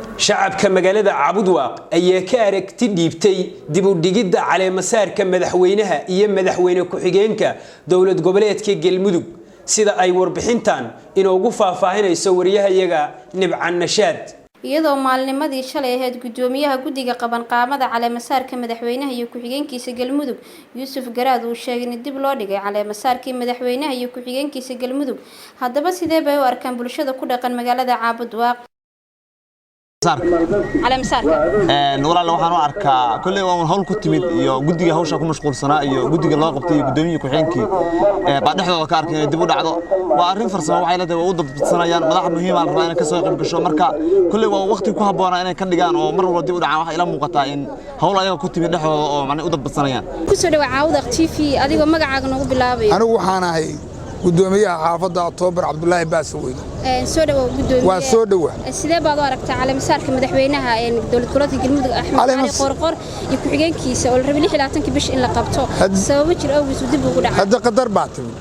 shacabka magaalada Cabudwaaq ayaa ka aragti dhiibtay dib u dhigidda caleemasaarka madaxweynaha iyo madaxweyne ku-xigeenka dowlad goboleedka Galmudug sida ay warbixintan inoogu faahfaahinayso wariyahayaga Nibcan Nashaad iyadoo maalnimadii shalay ahayd gudoomiyaha guddiga qabanqaamada caleemasaarka madaxweynaha iyo ku-xigeenkiisa Galmudug Yuusuf Garaad uu sheegay in dib loo dhigay caleemasaarkii madaxweynaha iyo ku-xigeenkiisa Galmudug haddaba sidee bay u arkaan bulshada ku dhaqan magaalada Cabudwaaq walaal waxaan u arkaa kulli waan hawl ku timid iyo guddiga hawsha ku mashquulsanaa iyo guddiga loo qabtay gudoomiyaha ku-xigeenkii baa dhexdooda ka arkay dib u dhacdo waa arrin farsamo waxay leedahay u dabsanayaan madax muhiim ah rabaa inay ka soo qayb gasho marka kulli waa waqti ku haboona inay ka dhigaan oo mar walba dib u dhacaan waxa ila muuqata in hawl ayaga ku timid dhexdooda oo macna u dabsanayaan ku soo dhawaad Cabudwaaq TV adigoo magacaaga nagu bilaabay anigu waxaan ahay gudoomiyaha xaafadda October Cabdullaahi Baasaweyne soo dhawaad gudoomiyaha waa soo dhawaad sidee baad u aragtaa caleemasaarka madaxweynaha ee dowlad goboleedka Galmudug Axmed Cali Qorqor iyo ku-xigeenkiisa oo la rabay 16 bish in la qabto sabab jir awgiis dib ugu dhacay hadda qadar baa timid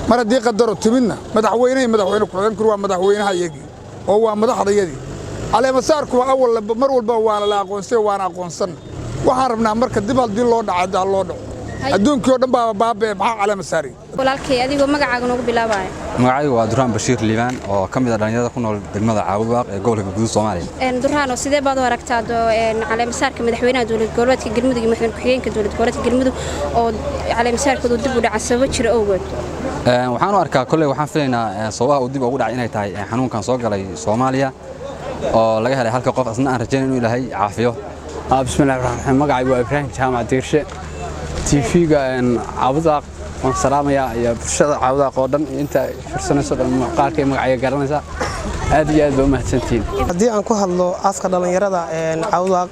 mar haddii qadaro timidna madaxweyne ku-xigeenku waa madaxweynaha iyagii oo waa madaxdayadii caleemasaarku awal mar walba waana la aqoonsay waana aqoonsan waxaan rabnaa marka dib haddii loo dhaco loo dhaco adduunkii oo dhan baa baabay maxaa caleemasaari walaalkay adigoo magacaaga nagu bilaabay magacaygu waa Duraan Bashiir Liibaan oo ka mid ah dhalinyarada ku nool degmada Cabudwaaq ee gobolka Guud Soomaaliya Duraan sidee baad u aragtaa caleemasaarka madaxweynaha dowlad goboleedka Galmudug iyo madaxweyne ku-xigeenka dowlad goboleedka Galmudug oo caleemasaarkoodu dib u dhacay sabab jir awgeed waxaan u arkaa kulli waxaan filaynaa sababaha uu dib ugu dhacay inay tahay xanuunkan soo galay Soomaaliya oo laga helay halka qof asna aan rajayn inuu Ilaahay caafiyo bismillaahir rahmaanir rahiim magacaygu waa Ibrahim Jaamac Diirshe TV-ga Cabudwaaq waan salaamayaa iyo bulshada Cabudwaaq oo dhan inta fursanayso qaarkay magacayga garanaysa aad iyo aad baa u mahadsantiin haddii aan ku hadlo afka dhalinyarada Cabudwaaq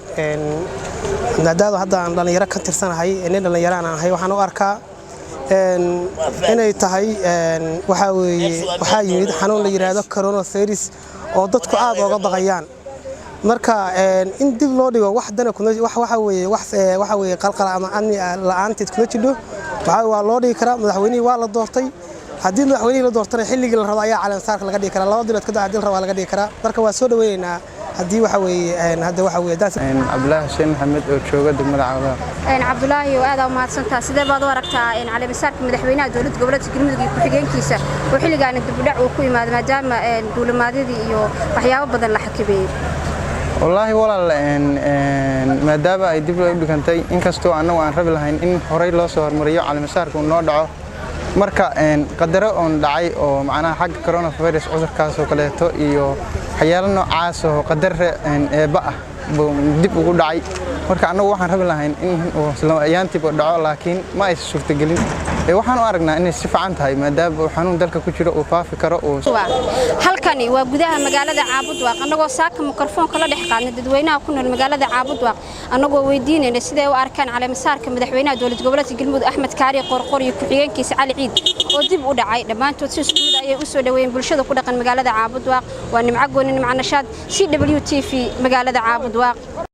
nadaado hadda aan dhalinyaro ka tirsanahay in dhalinyaro aan ahay waxaan u arkaa inay tahay waxa yimid xanuun la yiraahdo coronavirus oo dadku aad uga baqayaan marka in dib loo dhigo wax dana waxa weeye qalqal ama amni la'aanteed kuma jiro waa loo dhigi karaa madaxweynaha waa la doortay haddii madaxweynaha la doortay xilligii la rabo ayaa caleemasaarka laga dhigi karaa laba bilood ka dib raba laga dhigi karaa marka waa soo dhaweynaa haddii waxa weeye Cabdullaahi Hussein Maxamed oo jooga degmada Cabudwaaq Cabdullaahi oo aad u mahadsantahay sidee baad u aragtaa caleemasaarka madaxweynaha dowlad goboleedka Galmudug iyo ku-xigeenkiisa oo xilligan dib u dhac uu ku yimaado maadaama duulimaadadii iyo waxyaabo badan la xakameeyay والله ولا ما دام أي دبلو بكنتي إن كستو أنا وأنا ربي لهين إن هراي الله صور مريو على مسارك ونودعه مركا قدره أن دعي أو معنا حق كورونا فيروس عذر كاسو كليته إيو حيالنا عاسو قدر بقى dib ugu dhacay marka anagu waxaan rabi lahayn in ayaantii dhaco laakiin ma ay suurta gelin waxaan u aragnaa inay si fiican tahay maadaama xanuun dalka ku jiro oo faafi karo oo halkani waa gudaha magaalada Cabudwaaq anagoo saaka mikrofoonka la dhex qaadnay dadweynaha ku nool magaalada Cabudwaaq anagoo weydiinayna sidee u arkaan caleemasaarka madaxweynaha dowlad goboleedka Galmudug Axmed Cali Qorqor iyo ku-xigeenkiisa Cali Ciid oo dib u dhacay dhamaantood si isku mid ah ay u soo dhaweeyeen bulshada ku dhaqan magaalada Cabudwaaq waa Nimco Gooni Nimcan Nashaad CWTV magaalada Cabudwaaq